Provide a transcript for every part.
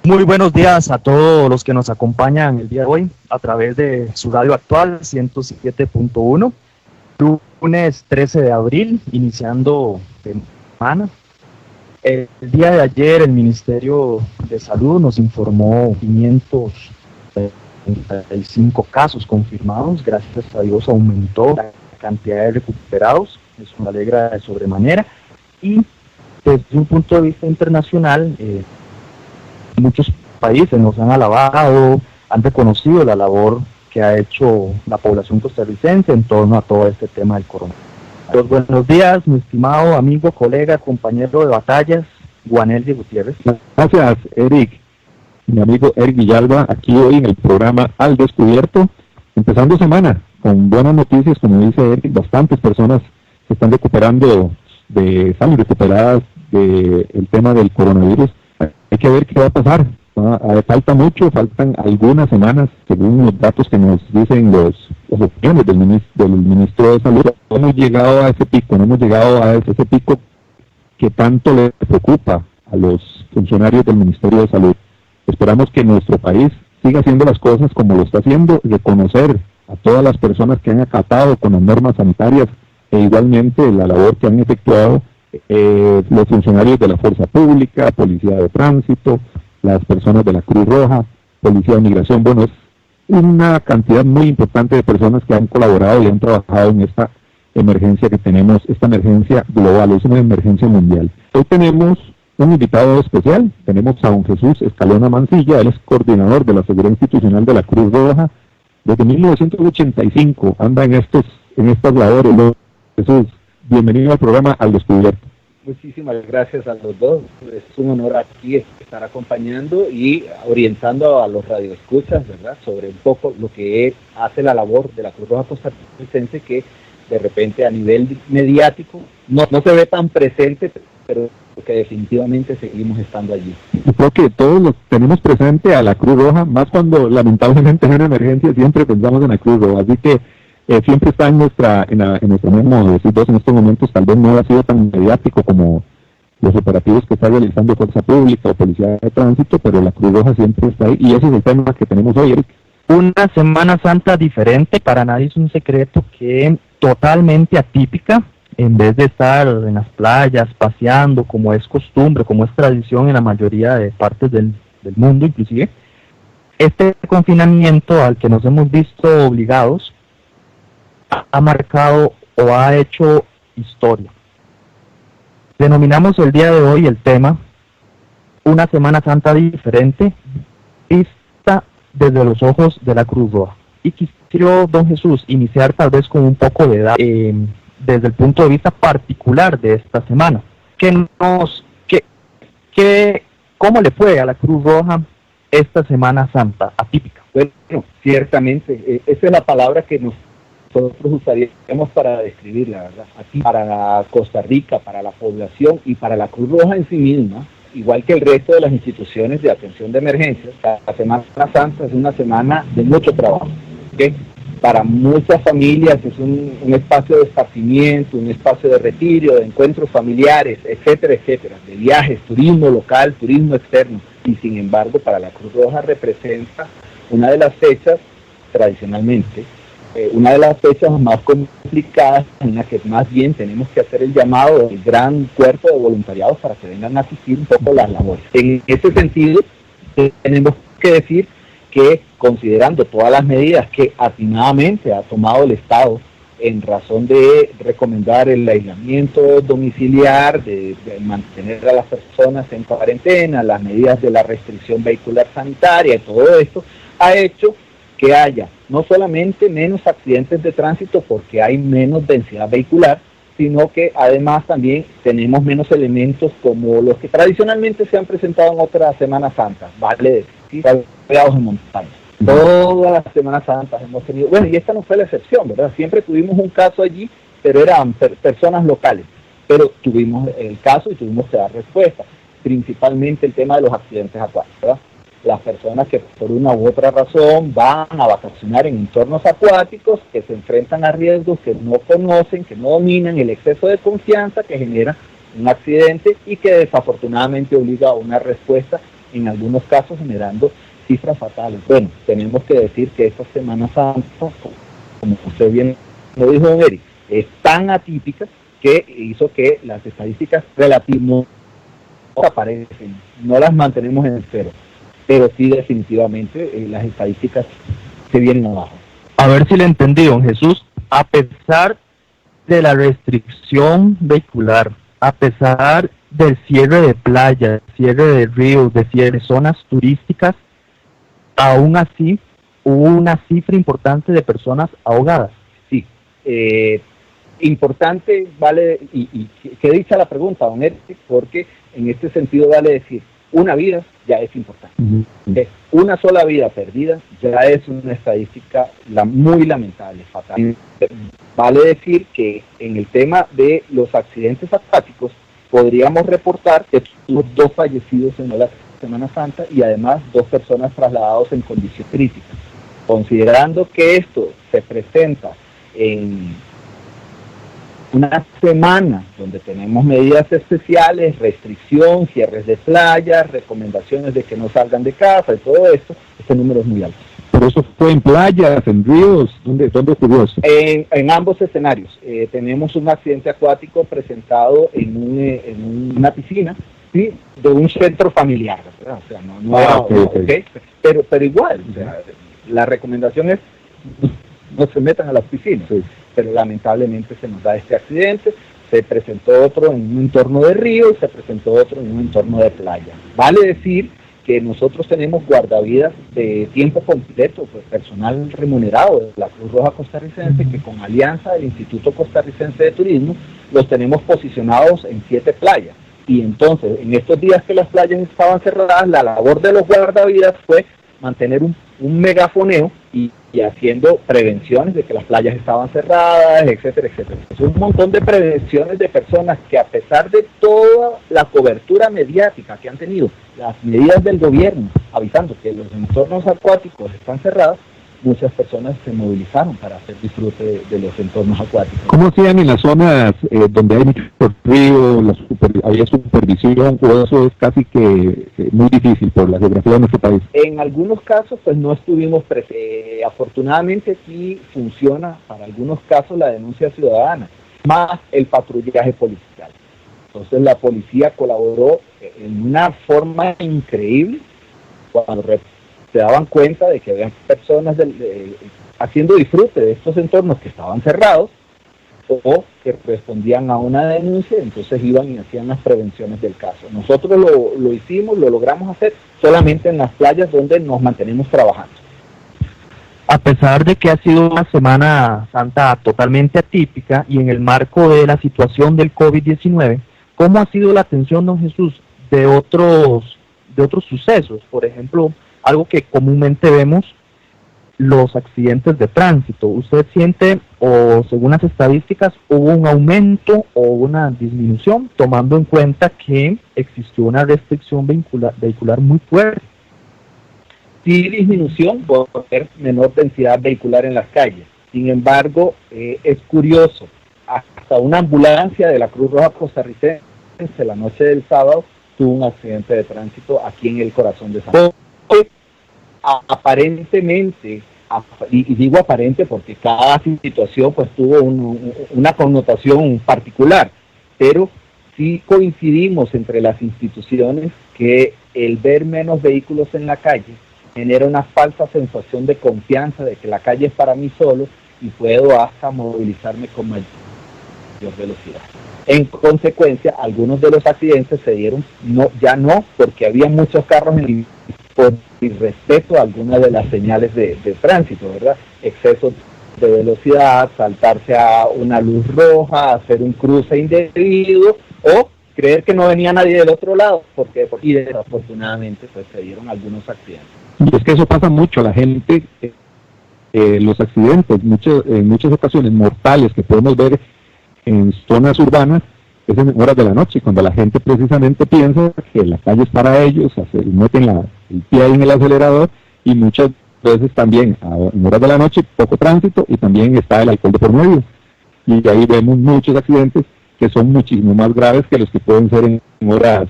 Muy buenos días a todos los que nos acompañan el día de hoy a través de su radio actual 107.1, lunes 13 de abril, iniciando semana. El día de ayer el Ministerio de Salud nos informó 535 casos confirmados, gracias a Dios aumentó la cantidad de recuperados, eso me alegra de sobremanera, y desde un punto de vista internacional, muchos países nos han alabado, han reconocido la labor que ha hecho la población costarricense en torno a todo este tema del coronavirus. Buenos días, mi estimado amigo, colega, compañero de batallas, Juaneldi Gutiérrez. Gracias, Eric. Mi amigo Eric Villalba, aquí hoy en el programa Al Descubierto, empezando semana con buenas noticias, como dice Eric, bastantes personas se están recuperando, están recuperadas del tema del coronavirus. Hay que ver qué va a pasar. Faltan algunas semanas, según los datos que nos dicen las opiniones del ministro de Salud. No hemos llegado a ese pico que tanto le preocupa a los funcionarios del Ministerio de Salud. Esperamos que nuestro país siga haciendo las cosas como lo está haciendo, reconocer a todas las personas que han acatado con las normas sanitarias e igualmente la labor que han efectuado los funcionarios de la Fuerza Pública, Policía de Tránsito, las personas de la Cruz Roja, Policía de Migración. Bueno, es una cantidad muy importante de personas que han colaborado y han trabajado en esta emergencia que tenemos, esta emergencia global, es una emergencia mundial. Hoy tenemos un invitado especial, tenemos a don Jesús Escalona Mancilla, él es coordinador de la Seguridad Institucional de la Cruz Roja. Desde 1985 anda en estas labores. Jesús, bienvenido al programa Al Descubierto. Muchísimas gracias a los dos. Es un honor aquí estar acompañando y orientando a los radioescuchas, ¿verdad?, sobre un poco lo que hace la labor de la Cruz Roja costarricense, que de repente a nivel mediático no se ve tan presente, pero que definitivamente seguimos estando allí. Yo creo que todos los tenemos presente a la Cruz Roja, más cuando lamentablemente hay una emergencia, siempre pensamos en la Cruz Roja, así que siempre está en nuestra mismo decir, en estos momentos tal vez no ha sido tan mediático como los operativos que está realizando Fuerza Pública o Policía de Tránsito, pero la Cruz Roja siempre está ahí y ese es el tema que tenemos hoy, Eric. Una Semana Santa diferente, para nadie es un secreto, que totalmente atípica. En vez de estar en las playas paseando como es costumbre, como es tradición en la mayoría de partes del mundo inclusive, este confinamiento al que nos hemos visto obligados ha marcado o ha hecho historia. Denominamos el día de hoy el tema Una Semana Santa diferente, vista desde los ojos de la Cruz Roja. Y quisiera, don Jesús, iniciar tal vez con un poco de edad, desde el punto de vista particular de esta semana. ¿Cómo le fue a la Cruz Roja esta Semana Santa atípica? Bueno, ciertamente, esa es la palabra que nosotros usaríamos para describirla, ¿verdad? Aquí, para Costa Rica, para la población y para la Cruz Roja en sí misma, igual que el resto de las instituciones de atención de emergencias, la Semana Santa es una semana de mucho trabajo, ¿okay? Para muchas familias es un espacio de esparcimiento, un espacio de retiro, de encuentros familiares, etcétera, etcétera, de viajes, turismo local, turismo externo. Y sin embargo, para la Cruz Roja representa una de las fechas, tradicionalmente, una de las fechas más complicadas, en la que más bien tenemos que hacer el llamado del gran cuerpo de voluntariados para que vengan a asistir un poco las labores. En ese sentido, tenemos que decir que, considerando todas las medidas que atinadamente ha tomado el Estado en razón de recomendar el aislamiento domiciliar, de mantener a las personas en cuarentena, las medidas de la restricción vehicular sanitaria y todo esto, ha hecho que haya no solamente menos accidentes de tránsito porque hay menos densidad vehicular, sino que además también tenemos menos elementos como los que tradicionalmente se han presentado en otras Semanas Santas, vale decir, pegados en montaña. Todas las Semanas Santas hemos tenido, bueno, y esta no fue la excepción, ¿verdad? Siempre tuvimos un caso allí, pero eran personas locales, pero tuvimos el caso y tuvimos que dar respuesta, principalmente el tema de los accidentes acuáticos, ¿verdad? Las personas que por una u otra razón van a vacacionar en entornos acuáticos, que se enfrentan a riesgos que no conocen, que no dominan, el exceso de confianza que genera un accidente y que desafortunadamente obliga a una respuesta en algunos casos generando cifras fatales. Bueno, tenemos que decir que esta Semana Santa, como usted bien lo dijo, don Eric, es tan atípica que hizo que las estadísticas relativamente no aparecen, no las mantenemos en cero, pero sí definitivamente las estadísticas se vienen abajo. A ver si le entendí, don Jesús. A pesar de la restricción vehicular, a pesar del cierre de playas, cierre de ríos, de cierre de zonas turísticas, aún así hubo una cifra importante de personas ahogadas. Sí, importante, vale, y que dicha la pregunta, don Eric, porque en este sentido vale decir, una vida ya es importante. Una sola vida perdida ya es una estadística muy lamentable, fatal. Vale decir que en el tema de los accidentes acuáticos podríamos reportar que tuvimos 2 fallecidos en la Semana Santa y además 2 personas trasladadas en condición crítica. Considerando que esto se presenta en una semana donde tenemos medidas especiales, restricción, cierres de playas, recomendaciones de que no salgan de casa y todo esto, este número es muy alto. ¿Pero eso fue en playas, en ríos? ¿Dónde ocurrió eso? En ambos escenarios. Tenemos un accidente acuático presentado en una piscina, ¿sí?, de un centro familiar, ¿verdad? O sea, okay. Pero igual, o sea, la recomendación es no se metan a las piscinas, sí. Pero lamentablemente se nos da este accidente, se presentó otro en un entorno de río y se presentó otro en un entorno de playa. Vale decir que nosotros tenemos guardavidas de tiempo completo, pues personal remunerado de la Cruz Roja Costarricense, que con alianza del Instituto Costarricense de Turismo los tenemos posicionados en 7 playas. Y entonces, en estos días que las playas estaban cerradas, la labor de los guardavidas fue mantener un megafoneo y haciendo prevenciones de que las playas estaban cerradas, etcétera, etcétera. Es un montón de prevenciones de personas que, a pesar de toda la cobertura mediática que han tenido, las medidas del gobierno avisando que los entornos acuáticos están cerrados, muchas personas se movilizaron para hacer disfrute de los entornos acuáticos. ¿Cómo hacían en las zonas donde hay mucho río, había supervisión, o eso es casi que muy difícil por la geografía de nuestro país? En algunos casos pues no estuvimos presentes. Afortunadamente sí funciona para algunos casos la denuncia ciudadana, más el patrullaje policial. Entonces la policía colaboró en una forma increíble cuando se daban cuenta de que había personas haciendo disfrute de estos entornos que estaban cerrados o que respondían a una denuncia, entonces iban y hacían las prevenciones del caso. Nosotros lo hicimos, lo logramos hacer solamente en las playas donde nos mantenemos trabajando. A pesar de que ha sido una Semana Santa totalmente atípica y en el marco de la situación del COVID-19, ¿cómo ha sido la atención, don Jesús, de otros sucesos? Por ejemplo, algo que comúnmente vemos, los accidentes de tránsito. ¿Usted siente, o según las estadísticas, hubo un aumento o una disminución, tomando en cuenta que existió una restricción vehicular muy fuerte? Sí, disminución por tener menor densidad vehicular en las calles. Sin embargo, es curioso, hasta una ambulancia de la Cruz Roja Costarricense la noche del sábado tuvo un accidente de tránsito aquí en el corazón de San Juan. Aparentemente, y digo aparente porque cada situación pues tuvo una connotación particular, pero sí coincidimos entre las instituciones que el ver menos vehículos en la calle genera una falsa sensación de confianza de que la calle es para mí solo y puedo hasta movilizarme con mayor velocidad. En consecuencia, algunos de los accidentes se dieron ya no porque había muchos carros en el por irrespeto a algunas de las señales de tránsito, ¿verdad? Exceso de velocidad, saltarse a una luz roja, hacer un cruce indebido o creer que no venía nadie del otro lado, y desafortunadamente pues se dieron algunos accidentes. Y es que eso pasa mucho, la gente, los accidentes, en muchas ocasiones mortales que podemos ver en zonas urbanas, es en horas de la noche, cuando la gente precisamente piensa que la calle es para ellos, meten el pie ahí en el acelerador, y muchas veces también en horas de la noche poco tránsito y también está el alcohol de por medio. Y ahí vemos muchos accidentes que son muchísimo más graves que los que pueden ser en horas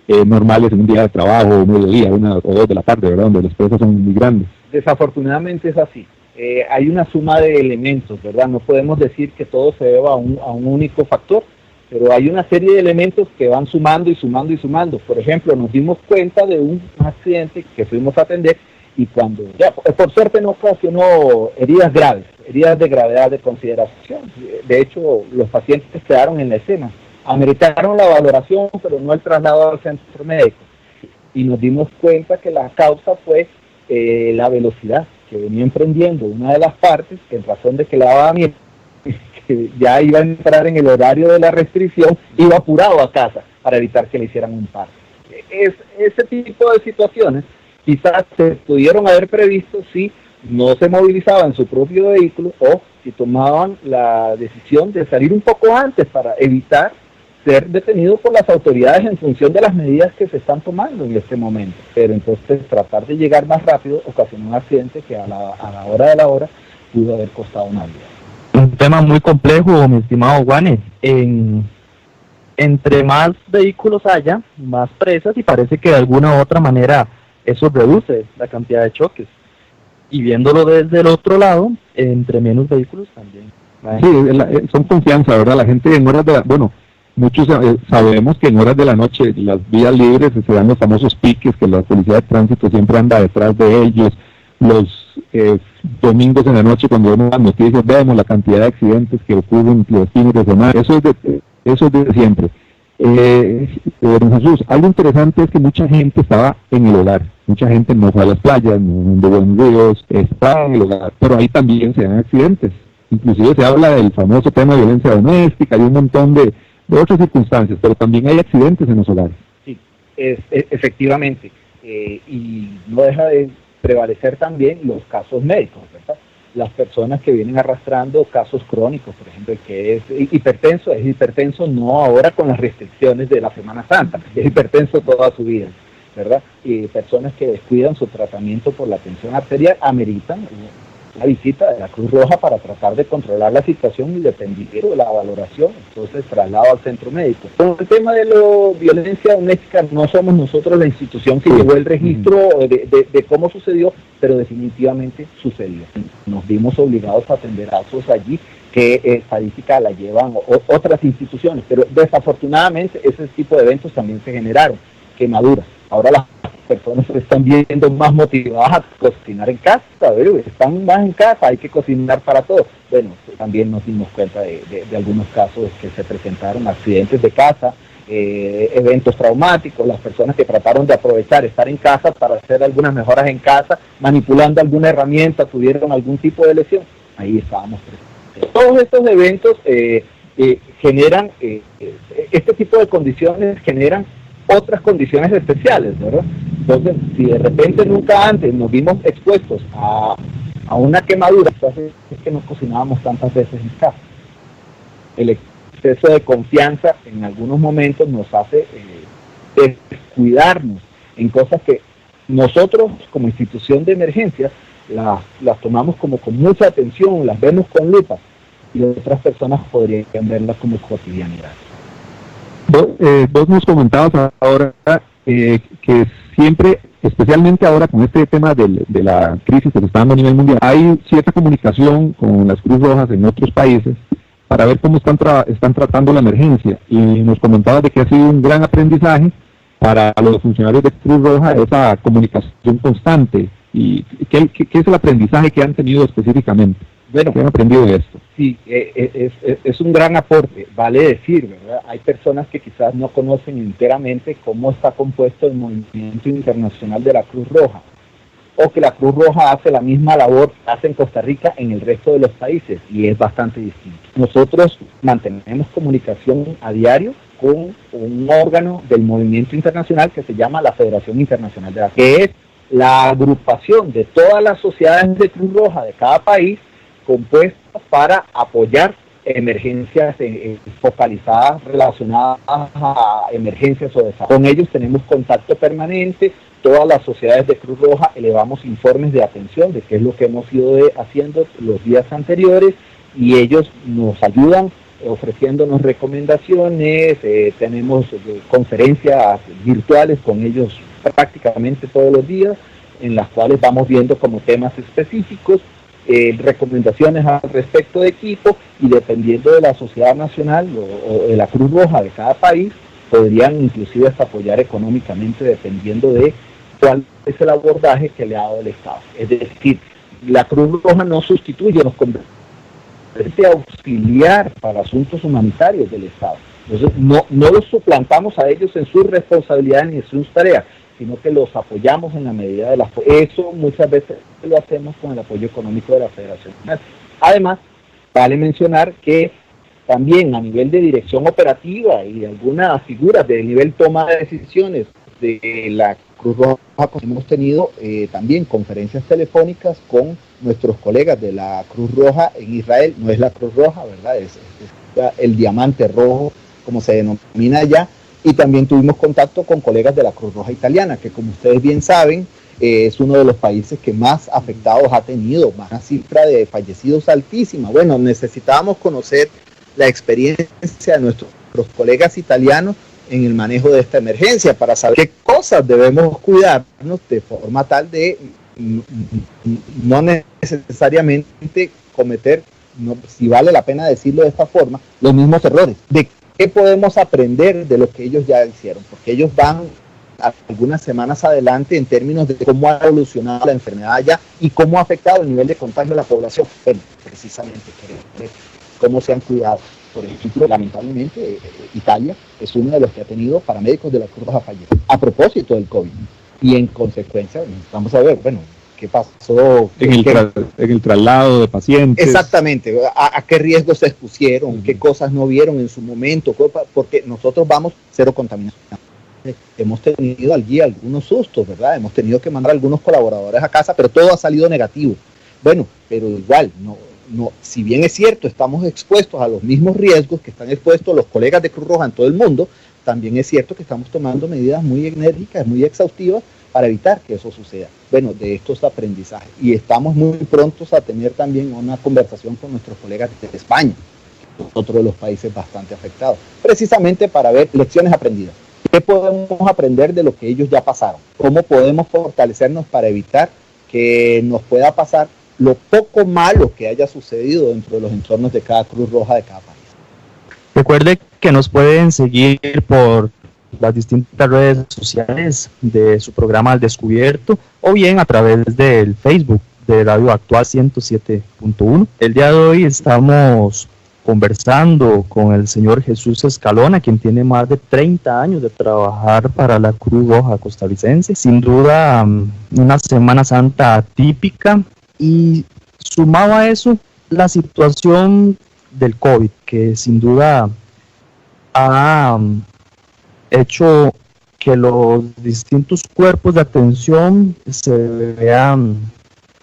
normales en un día de trabajo, un mediodía, 1 o 2 de la tarde, ¿verdad? Donde las presas son muy grandes. Desafortunadamente es así. Hay una suma de elementos, ¿verdad? No podemos decir que todo se deba a un único factor, pero hay una serie de elementos que van sumando y sumando y sumando. Por ejemplo, nos dimos cuenta de un accidente que fuimos a atender y cuando, ya, por suerte no ocasionó heridas graves, heridas de gravedad de consideración. De hecho, los pacientes quedaron en la escena. Ameritaron la valoración, pero no el traslado al centro médico. Y nos dimos cuenta que la causa fue la velocidad que venía emprendiendo una de las partes, que en razón de que la daba miedo, que ya iba a entrar en el horario de la restricción, iba apurado a casa para evitar que le hicieran un paro. Ese tipo de situaciones quizás se pudieron haber previsto si no se movilizaba en su propio vehículo o si tomaban la decisión de salir un poco antes para evitar ser detenido por las autoridades en función de las medidas que se están tomando en este momento. Pero entonces tratar de llegar más rápido ocasionó un accidente que a la hora de la hora pudo haber costado una vida. Un tema muy complejo, mi estimado Juanes. Entre más vehículos haya, más presas, y parece que de alguna u otra manera eso reduce la cantidad de choques. Y viéndolo desde el otro lado, entre menos vehículos también. Sí, son confianza, ¿verdad? La gente en horas de muchos sabemos que en horas de la noche las vías libres se dan los famosos piques, que la policía de tránsito siempre anda detrás de ellos. Los domingos en la noche, cuando vemos las noticias, vemos la cantidad de accidentes que ocurren los fines de semana. Eso es de siempre. Don Jesús, algo interesante es que mucha gente estaba en el hogar. Mucha gente no fue a las playas, no anduvo en ríos, estaba en el hogar. Pero ahí también se dan accidentes. Inclusive se habla del famoso tema de violencia doméstica, hay un montón de otras circunstancias, pero también hay accidentes en los hogares. Sí, efectivamente. Y no deja de prevalecer también los casos médicos, ¿verdad? Las personas que vienen arrastrando casos crónicos, por ejemplo, el que es hipertenso no ahora con las restricciones de la Semana Santa, es hipertenso toda su vida, ¿verdad? Y personas que descuidan su tratamiento por la tensión arterial ameritan la visita de la Cruz Roja para tratar de controlar la situación y dependiendo de la valoración, entonces traslado al centro médico. Con el tema de la violencia doméstica, no somos nosotros la institución que llevó el registro de cómo sucedió, pero definitivamente sucedió. Nos vimos obligados a atender casos allí que estadística la llevan otras instituciones, pero desafortunadamente ese tipo de eventos también se generaron, quemaduras. Ahora las personas se están viendo más motivadas a cocinar en casa, están más en casa, hay que cocinar para todos. Bueno, también nos dimos cuenta de algunos casos que se presentaron, accidentes de casa, eventos traumáticos, las personas que trataron de aprovechar estar en casa para hacer algunas mejoras en casa, manipulando alguna herramienta, tuvieron algún tipo de lesión, ahí estábamos presentes. Todos estos eventos generan, este tipo de condiciones generan otras condiciones especiales, ¿verdad? Entonces, si de repente nunca antes nos vimos expuestos a una quemadura, entonces es que no cocinábamos tantas veces en casa. El exceso de confianza en algunos momentos nos hace descuidarnos en cosas que nosotros como institución de emergencias las tomamos como con mucha atención, las vemos con lupa, y otras personas podrían verlas como cotidianidad. Vos nos comentabas ahora que siempre, especialmente ahora con este tema de la crisis que se está dando a nivel mundial, hay cierta comunicación con las Cruz Rojas en otros países para ver cómo están tratando la emergencia. Y nos comentabas de que ha sido un gran aprendizaje para los funcionarios de Cruz Roja esa comunicación constante. ¿Y qué es el aprendizaje que han tenido específicamente? Bueno, ¿qué han aprendido de esto? Sí, es un gran aporte, vale decir, ¿verdad? Hay personas que quizás no conocen enteramente cómo está compuesto el movimiento internacional de la Cruz Roja, o que la Cruz Roja hace la misma labor que hace en Costa Rica en el resto de los países, y es bastante distinto. Nosotros mantenemos comunicación a diario con un órgano del movimiento internacional que se llama la Federación Internacional de la Cruz Roja, que es la agrupación de todas las sociedades de Cruz Roja de cada país, compuestas para apoyar emergencias focalizadas relacionadas a emergencias o desastres. Con ellos tenemos contacto permanente, todas las sociedades de Cruz Roja elevamos informes de atención de qué es lo que hemos ido haciendo los días anteriores, y ellos nos ayudan ofreciéndonos recomendaciones, tenemos conferencias virtuales con ellos prácticamente todos los días, en las cuales vamos viendo como temas específicos, recomendaciones al respecto de equipo, y dependiendo de la sociedad nacional o de la Cruz Roja de cada país, podrían inclusive hasta apoyar económicamente dependiendo de cuál es el abordaje que le ha dado el Estado. Es decir, la Cruz Roja no sustituye, nos convierte auxiliar para asuntos humanitarios del Estado. Entonces no los suplantamos a ellos en sus responsabilidades ni en sus tareas, sino que los apoyamos en la medida de las... Eso muchas veces lo hacemos con el apoyo económico de la Federación. Además, vale mencionar que también a nivel de dirección operativa y de algunas figuras de nivel toma de decisiones de la Cruz Roja, hemos tenido también conferencias telefónicas con nuestros colegas de la Cruz Roja en Israel. No es la Cruz Roja, ¿verdad? Es el diamante rojo, como se denomina allá. Y también tuvimos contacto con colegas de la Cruz Roja italiana, que como ustedes bien saben, es uno de los países que más afectados ha tenido, una cifra de fallecidos altísima. Bueno, necesitábamos conocer la experiencia de nuestros colegas italianos en el manejo de esta emergencia para saber qué cosas debemos cuidarnos de forma tal de no necesariamente cometer, si vale la pena decirlo de esta forma, los mismos errores. De qué podemos aprender de lo que ellos ya hicieron, porque ellos van algunas semanas adelante en términos de cómo ha evolucionado la enfermedad allá y cómo ha afectado el nivel de contagio de la población. Bueno, precisamente queremos ver cómo se han cuidado. Por ejemplo, lamentablemente, Italia es uno de los que ha tenido paramédicos de la Cruz Roja fallecidos a propósito del COVID. Y en consecuencia, vamos a ver, bueno, qué pasó en el traslado de pacientes. Exactamente, a qué riesgos se expusieron, qué cosas no vieron en su momento, porque nosotros vamos cero contaminación. Hemos tenido allí algunos sustos, ¿verdad? Hemos tenido que mandar a algunos colaboradores a casa, pero todo ha salido negativo. Bueno, pero igual, no, si bien es cierto, estamos expuestos a los mismos riesgos que están expuestos los colegas de Cruz Roja en todo el mundo, también es cierto que estamos tomando medidas muy enérgicas, muy exhaustivas para evitar que eso suceda. Bueno, de estos aprendizajes. Y estamos muy prontos a tener también una conversación con nuestros colegas de España, otro de los países bastante afectados, precisamente para ver lecciones aprendidas. ¿Qué podemos aprender de lo que ellos ya pasaron? ¿Cómo podemos fortalecernos para evitar que nos pueda pasar lo poco malo que haya sucedido dentro de los entornos de cada Cruz Roja de cada país? Recuerde que nos pueden seguir por las distintas redes sociales de su programa Al Descubierto o bien a través del Facebook de Radio Actual 107.1. El día de hoy estamos conversando con el señor Jesús Escalona, quien tiene más de 30 años de trabajar para la Cruz Roja costarricense. Sin duda, una Semana Santa atípica, y sumado a eso, la situación del COVID, que sin duda ha hecho que los distintos cuerpos de atención se vean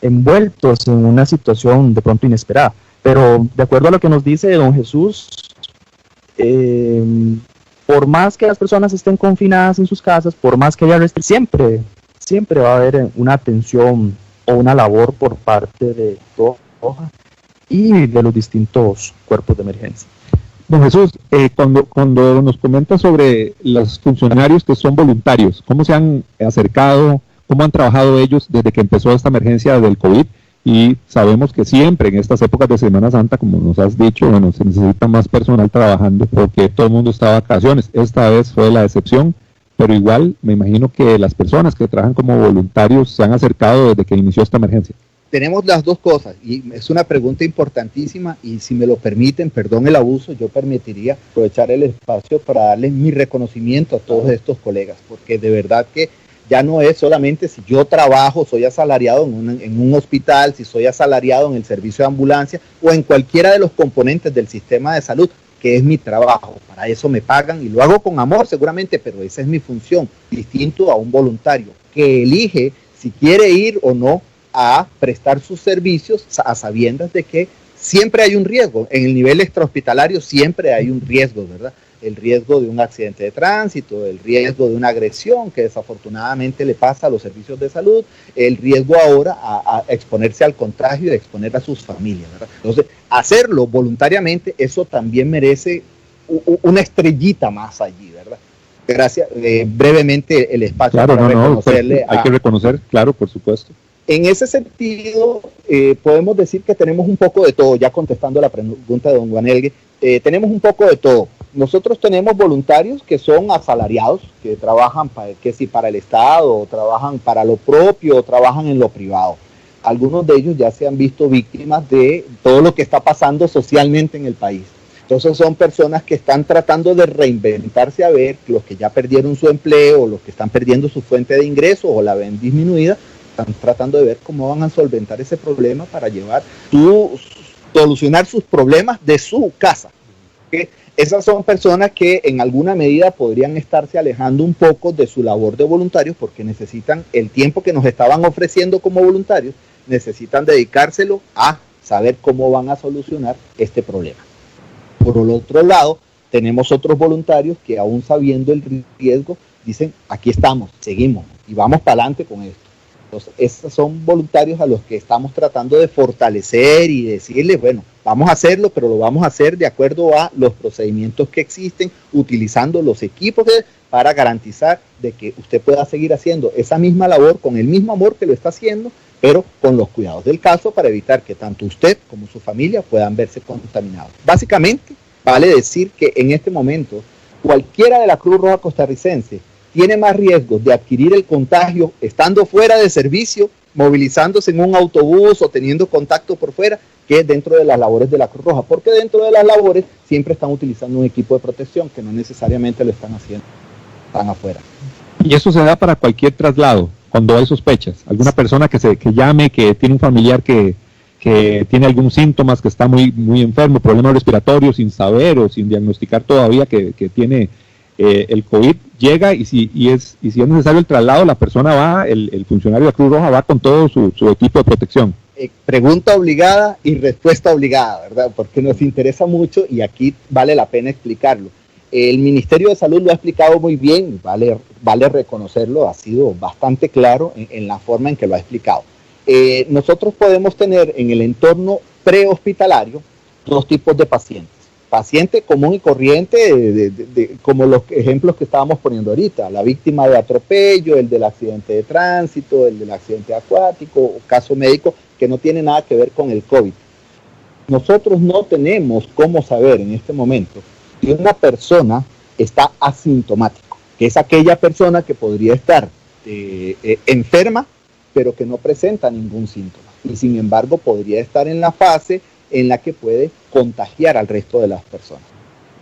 envueltos en una situación de pronto inesperada. Pero de acuerdo a lo que nos dice don Jesús, por más que las personas estén confinadas en sus casas, por más que haya restricciones, siempre va a haber una atención o una labor por parte de Roja y de los distintos cuerpos de emergencia. Don Jesús, cuando nos comenta sobre los funcionarios que son voluntarios, ¿cómo se han acercado, cómo han trabajado ellos desde que empezó esta emergencia del COVID? Y sabemos que siempre en estas épocas de Semana Santa, como nos has dicho, bueno, se necesita más personal trabajando porque todo el mundo está de vacaciones. Esta vez fue la excepción, pero igual me imagino que las personas que trabajan como voluntarios se han acercado desde que inició esta emergencia. Tenemos las dos cosas y es una pregunta importantísima, y si me lo permiten, perdón el abuso, yo permitiría aprovechar el espacio para darles mi reconocimiento a todos estos colegas, porque de verdad que ya no es solamente si yo trabajo, soy asalariado en un hospital, si soy asalariado en el servicio de ambulancia o en cualquiera de los componentes del sistema de salud, que es mi trabajo. Para eso me pagan y lo hago con amor seguramente, pero esa es mi función, distinto a un voluntario que elige si quiere ir o no a prestar sus servicios a sabiendas de que siempre hay un riesgo. En el nivel extrahospitalario siempre hay un riesgo, ¿verdad? el riesgo de un accidente de tránsito, el riesgo de una agresión que desafortunadamente le pasa a los servicios de salud, el riesgo ahora a exponerse al contagio y a exponer a sus familias, ¿verdad? Entonces, hacerlo voluntariamente, eso también merece una estrellita más allí, ¿verdad? Gracias, brevemente el espacio claro, para reconocerle. Hay que reconocer, claro, por supuesto. En ese sentido, podemos decir que tenemos un poco de todo, ya contestando la pregunta de don Juan Elgue, tenemos un poco de todo. Nosotros tenemos voluntarios que son asalariados, que trabajan para el Estado, o trabajan para lo propio, o trabajan en lo privado. Algunos de ellos ya se han visto víctimas de todo lo que está pasando socialmente en el país. Entonces son personas que están tratando de reinventarse, a ver, los que ya perdieron su empleo, los que están perdiendo su fuente de ingresos o la ven disminuida, están tratando de ver cómo van a solventar ese problema para solucionar sus problemas de su casa. ¿Okay? Esas son personas que en alguna medida podrían estarse alejando un poco de su labor de voluntarios porque necesitan el tiempo que nos estaban ofreciendo como voluntarios, necesitan dedicárselo a saber cómo van a solucionar este problema. Por el otro lado, tenemos otros voluntarios que aún sabiendo el riesgo, dicen, aquí estamos, seguimos y vamos para adelante con esto. Entonces, esos son voluntarios a los que estamos tratando de fortalecer y decirles, bueno, vamos a hacerlo, pero lo vamos a hacer de acuerdo a los procedimientos que existen, utilizando los equipos para garantizar de que usted pueda seguir haciendo esa misma labor con el mismo amor que lo está haciendo, pero con los cuidados del caso para evitar que tanto usted como su familia puedan verse contaminados. Básicamente, vale decir que en este momento, cualquiera de la Cruz Roja costarricense tiene más riesgos de adquirir el contagio estando fuera de servicio, movilizándose en un autobús o teniendo contacto por fuera, que dentro de las labores de la Cruz Roja, porque dentro de las labores siempre están utilizando un equipo de protección que no necesariamente lo están haciendo, están afuera. Y eso se da para cualquier traslado, cuando hay sospechas. Alguna persona que llame, que tiene un familiar que tiene algún síntomas, que está muy enfermo, problemas respiratorios, sin saber o sin diagnosticar todavía que tiene el COVID, llega y si es necesario el traslado, la persona va, el funcionario de la Cruz Roja va con todo su equipo de protección. Pregunta obligada y respuesta obligada, ¿verdad? Porque nos interesa mucho y aquí vale la pena explicarlo. El Ministerio de Salud lo ha explicado muy bien, vale reconocerlo, ha sido bastante claro en la forma en que lo ha explicado. Nosotros podemos tener en el entorno prehospitalario dos tipos de pacientes. Paciente común y corriente, como los ejemplos que estábamos poniendo ahorita, la víctima de atropello, el del accidente de tránsito, el del accidente acuático, o caso médico que no tiene nada que ver con el COVID. Nosotros no tenemos cómo saber en este momento si una persona está asintomático, que es aquella persona que podría estar enferma, pero que no presenta ningún síntoma, y sin embargo podría estar en la fase en la que puede contagiar al resto de las personas.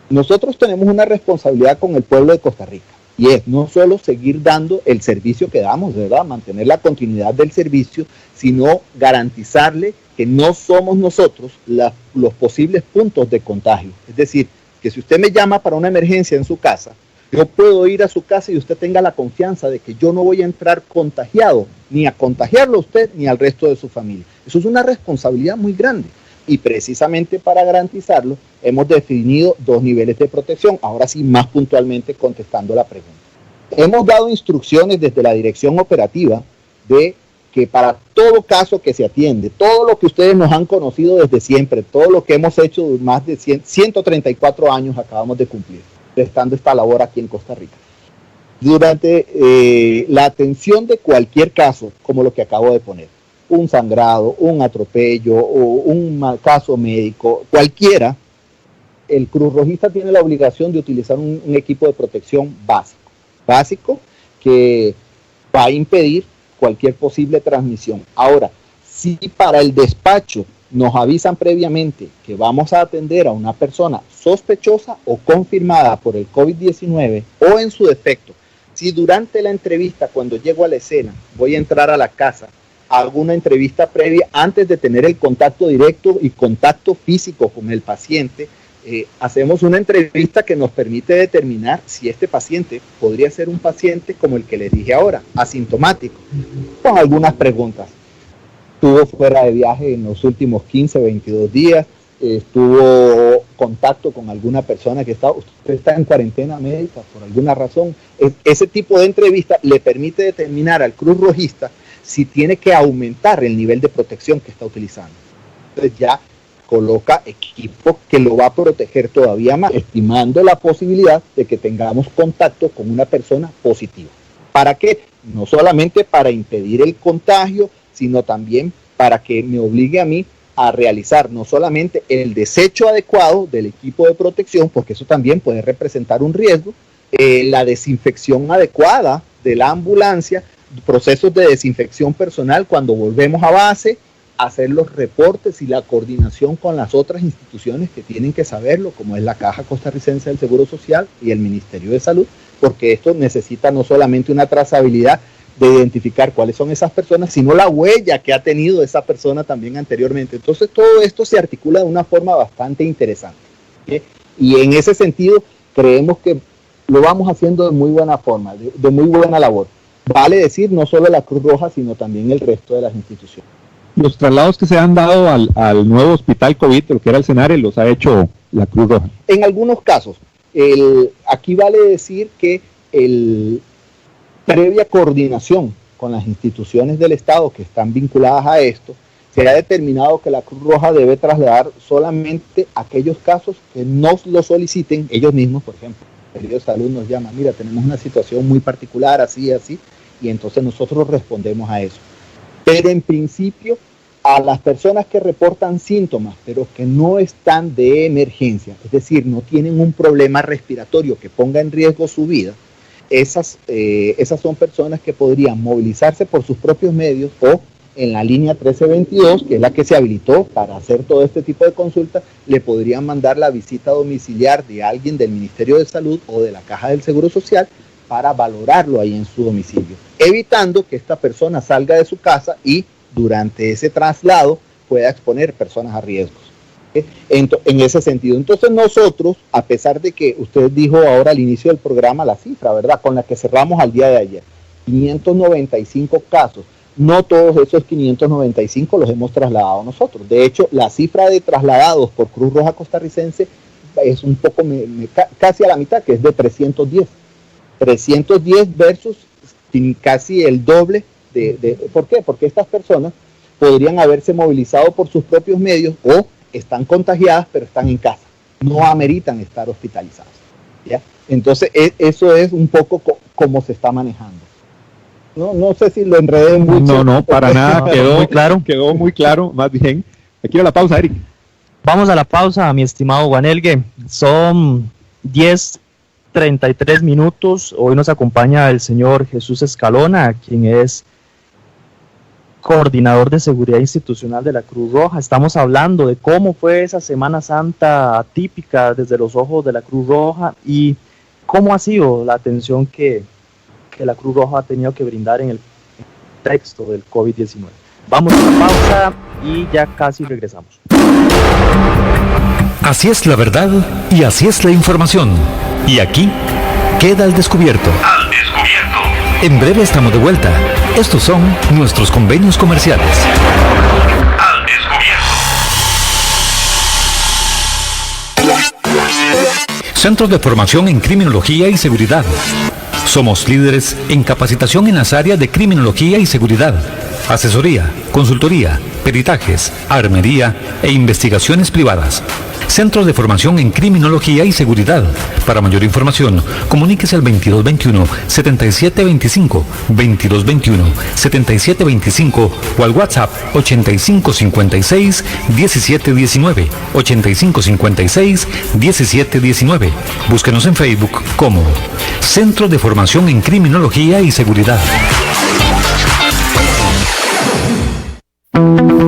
Nosotros tenemos una responsabilidad con el pueblo de Costa Rica, y es no solo seguir dando el servicio que damos, ¿verdad? Mantener la continuidad del servicio, sino garantizarle que no somos nosotros los posibles puntos de contagio. Es decir, que si usted me llama para una emergencia en su casa, yo puedo ir a su casa y usted tenga la confianza de que yo no voy a entrar contagiado, ni a contagiarlo a usted, ni al resto de su familia. Eso es una responsabilidad muy grande. Y precisamente para garantizarlo, hemos definido dos niveles de protección. Ahora sí, más puntualmente contestando la pregunta. Hemos dado instrucciones desde la dirección operativa de que para todo caso que se atiende, todo lo que ustedes nos han conocido desde siempre, todo lo que hemos hecho más de 134 años acabamos de cumplir, prestando esta labor aquí en Costa Rica. Durante la atención de cualquier caso, como lo que acabo de poner, un sangrado, un atropello o un caso médico, cualquiera, el Cruz Rojista tiene la obligación de utilizar un equipo de protección básico que va a impedir cualquier posible transmisión. Ahora, si para el despacho nos avisan previamente que vamos a atender a una persona sospechosa o confirmada por el COVID-19 o en su defecto, si durante la entrevista, cuando llego a la escena, voy a entrar a la casa, hago una entrevista previa antes de tener el contacto directo y contacto físico con el paciente, hacemos una entrevista que nos permite determinar si este paciente podría ser un paciente como el que les dije ahora, asintomático, con algunas preguntas. Estuvo fuera de viaje en los últimos 15, 22 días, estuvo contacto con alguna persona que usted está en cuarentena médica por alguna razón. Ese tipo de entrevista le permite determinar al Cruz Rojista si tiene que aumentar el nivel de protección que está utilizando. Entonces ya coloca equipo que lo va a proteger todavía más, estimando la posibilidad de que tengamos contacto con una persona positiva. ¿Para qué? No solamente para impedir el contagio, sino también para que me obligue a mí a realizar no solamente el desecho adecuado del equipo de protección, porque eso también puede representar un riesgo, la desinfección adecuada de la ambulancia, procesos de desinfección personal cuando volvemos a base, hacer los reportes y la coordinación con las otras instituciones que tienen que saberlo, como es la Caja Costarricense del Seguro Social y el Ministerio de Salud, porque esto necesita no solamente una trazabilidad de identificar cuáles son esas personas, sino la huella que ha tenido esa persona también anteriormente. Entonces todo esto se articula de una forma bastante interesante, ¿sí? Y en ese sentido creemos que lo vamos haciendo de muy buena forma, de muy buena labor. Vale decir, no solo la Cruz Roja, sino también el resto de las instituciones. Los traslados que se han dado al nuevo hospital COVID, lo que era el CENARE, los ha hecho la Cruz Roja. En algunos casos, aquí vale decir que previa coordinación con las instituciones del Estado que están vinculadas a esto, se ha determinado que la Cruz Roja debe trasladar solamente aquellos casos que nos lo soliciten ellos mismos. Por ejemplo, el Ministerio de Salud nos llama, mira, tenemos una situación muy particular, así, y entonces nosotros respondemos a eso. Pero en principio, a las personas que reportan síntomas, pero que no están de emergencia, es decir, no tienen un problema respiratorio que ponga en riesgo su vida, esas son personas que podrían movilizarse por sus propios medios o en la línea 1322, que es la que se habilitó para hacer todo este tipo de consultas, le podrían mandar la visita domiciliar de alguien del Ministerio de Salud o de la Caja del Seguro Social para valorarlo ahí en su domicilio, evitando que esta persona salga de su casa y durante ese traslado pueda exponer personas a riesgos. En ese sentido, entonces nosotros, a pesar de que usted dijo ahora al inicio del programa la cifra, ¿verdad?, con la que cerramos al día de ayer, 595 casos, no todos esos 595 los hemos trasladado nosotros. De hecho, la cifra de trasladados por Cruz Roja Costarricense es un poco, casi a la mitad, que es de 310 versus casi el doble ¿por qué? Porque estas personas podrían haberse movilizado por sus propios medios o están contagiadas pero están en casa, no ameritan estar hospitalizadas, ¿ya? Entonces eso es un poco como se está manejando. No sé si lo enredé mucho. No, para nada, quedó muy claro, más bien. Aquí a la pausa, Eric. Vamos a la pausa, mi estimado Guanelgue. Son 10:33 minutos. Hoy nos acompaña el señor Jesús Escalona, quien es coordinador de seguridad institucional de la Cruz Roja. Estamos hablando de cómo fue esa Semana Santa atípica desde los ojos de la Cruz Roja y cómo ha sido la atención que la Cruz Roja ha tenido que brindar en el contexto del COVID-19. Vamos a la pausa y ya casi regresamos. Así es la verdad y así es la información. Y aquí queda al descubierto. Al descubierto. En breve estamos de vuelta. Estos son nuestros convenios comerciales. Al descubierto. Centros de formación en criminología y seguridad. Somos líderes en capacitación en las áreas de criminología y seguridad, asesoría, consultoría, peritajes, armería e investigaciones privadas. Centros de formación en criminología y seguridad. Para mayor información, comuníquese al 2221-7725, 2221-7725 o al WhatsApp 8556-1719, 8556-1719. Búsquenos en Facebook como Centro de Formación en Criminología y Seguridad.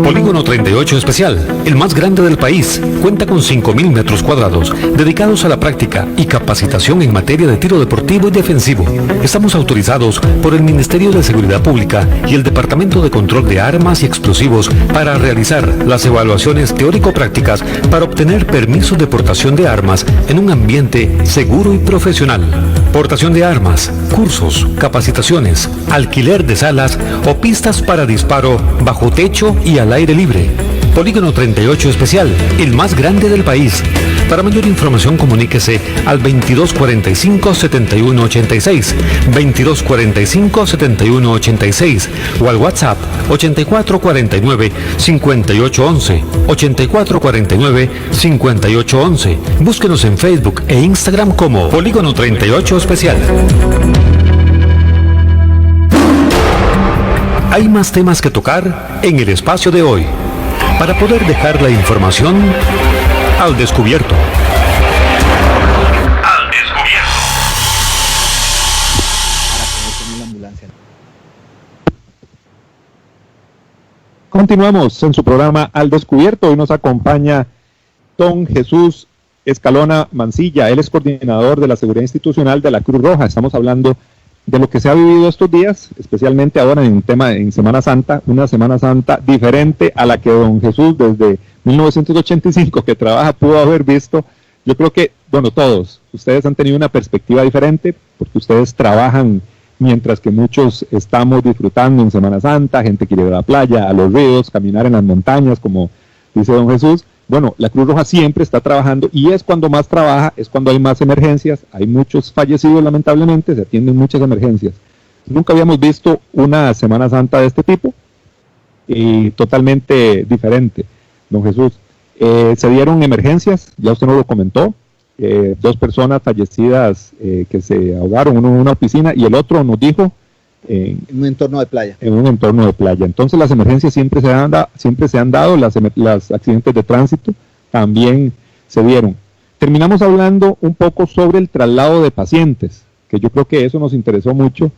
Polígono 38 Especial, el más grande del país, cuenta con 5.000 metros cuadrados dedicados a la práctica y capacitación en materia de tiro deportivo y defensivo. Estamos autorizados por el Ministerio de Seguridad Pública y el Departamento de Control de Armas y Explosivos para realizar las evaluaciones teórico-prácticas para obtener permisos de portación de armas en un ambiente seguro y profesional. Portación de armas, cursos, capacitaciones, alquiler de salas o pistas para disparo bajo techo y al aire libre. Polígono 38 Especial, el más grande del país. Para mayor información comuníquese al 2245-7186, 2245-7186 o al WhatsApp 8449-5811, 8449-5811. Búsquenos en Facebook e Instagram como Polígono 38 Especial. Hay más temas que tocar en el espacio de hoy, para poder dejar la información al descubierto. Al descubierto. Continuamos en su programa Al Descubierto. Hoy nos acompaña don Jesús Escalona Mancilla. Él es coordinador de la seguridad institucional de la Cruz Roja. Estamos hablando de lo que se ha vivido estos días, especialmente ahora en Semana Santa, una Semana Santa diferente a la que don Jesús desde 1985 que trabaja pudo haber visto. Yo creo que, bueno, todos, ustedes han tenido una perspectiva diferente porque ustedes trabajan mientras que muchos estamos disfrutando en Semana Santa, gente quiere ir a la playa, a los ríos, caminar en las montañas, como dice don Jesús. Bueno, la Cruz Roja siempre está trabajando y es cuando más trabaja, es cuando hay más emergencias, hay muchos fallecidos lamentablemente, se atienden muchas emergencias. Nunca habíamos visto una Semana Santa de este tipo y totalmente diferente, don Jesús. Se dieron emergencias, ya usted nos lo comentó, 2 personas fallecidas que se ahogaron, uno en una piscina y el otro nos dijo en un entorno de playa. En un entorno de playa. Entonces las emergencias siempre se han dado, los accidentes de tránsito también se dieron. Terminamos hablando un poco sobre el traslado de pacientes, que yo creo que eso nos interesó mucho,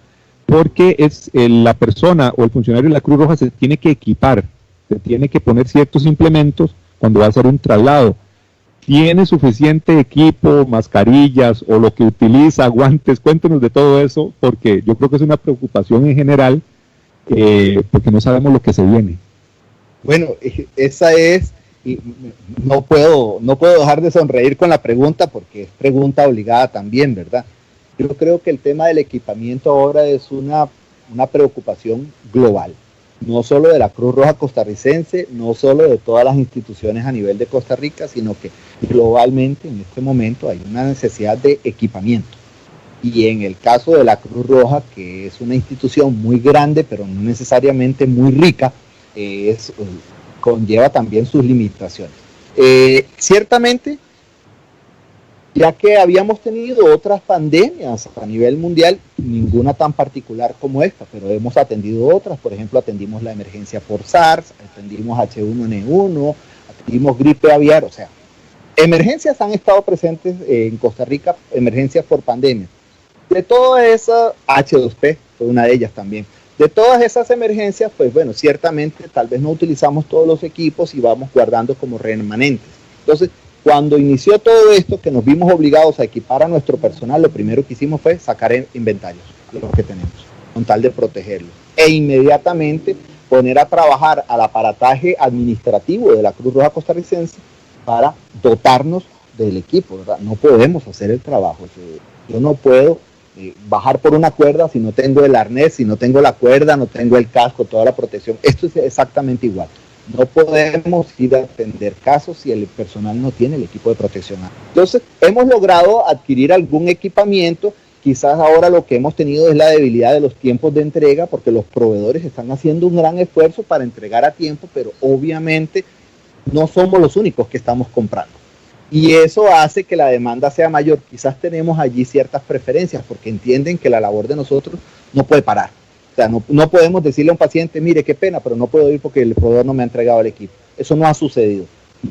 porque es la persona o el funcionario de la Cruz Roja se tiene que equipar, se tiene que poner ciertos implementos cuando va a hacer un traslado. ¿Tiene suficiente equipo, mascarillas o lo que utiliza, guantes? Cuéntenos de todo eso, porque yo creo que es una preocupación en general, porque no sabemos lo que se viene. Bueno, esa es, y no puedo dejar de sonreír con la pregunta, porque es pregunta obligada también, ¿verdad? Yo creo que el tema del equipamiento ahora es una preocupación global. No solo de la Cruz Roja costarricense, no solo de todas las instituciones a nivel de Costa Rica, sino que globalmente en este momento hay una necesidad de equipamiento. Y en el caso de la Cruz Roja, que es una institución muy grande, pero no necesariamente muy rica, conlleva también sus limitaciones. Ciertamente, ya que habíamos tenido otras pandemias a nivel mundial, ninguna tan particular como esta, pero hemos atendido otras. Por ejemplo, atendimos la emergencia por SARS, atendimos H1N1, atendimos gripe aviar, o sea, emergencias han estado presentes en Costa Rica, emergencias por pandemia. De todas esas, H2P fue una de ellas también. De todas esas emergencias, pues bueno, ciertamente tal vez no utilizamos todos los equipos y vamos guardando como remanentes. Entonces, cuando inició todo esto, que nos vimos obligados a equipar a nuestro personal, lo primero que hicimos fue sacar inventarios de los que tenemos, con tal de protegerlos. E inmediatamente poner a trabajar al aparataje administrativo de la Cruz Roja costarricense para dotarnos del equipo, ¿verdad? No podemos hacer el trabajo. Yo no puedo bajar por una cuerda si no tengo el arnés, si no tengo la cuerda, no tengo el casco, toda la protección. Esto es exactamente igual. No podemos ir a atender casos si el personal no tiene el equipo de protección. Entonces, hemos logrado adquirir algún equipamiento. Quizás ahora lo que hemos tenido es la debilidad de los tiempos de entrega, porque los proveedores están haciendo un gran esfuerzo para entregar a tiempo, pero obviamente no somos los únicos que estamos comprando. Y eso hace que la demanda sea mayor. Quizás tenemos allí ciertas preferencias, porque entienden que la labor de nosotros no puede parar. O sea, no podemos decirle a un paciente, mire, qué pena, pero no puedo ir porque el proveedor no me ha entregado el equipo. Eso no ha sucedido.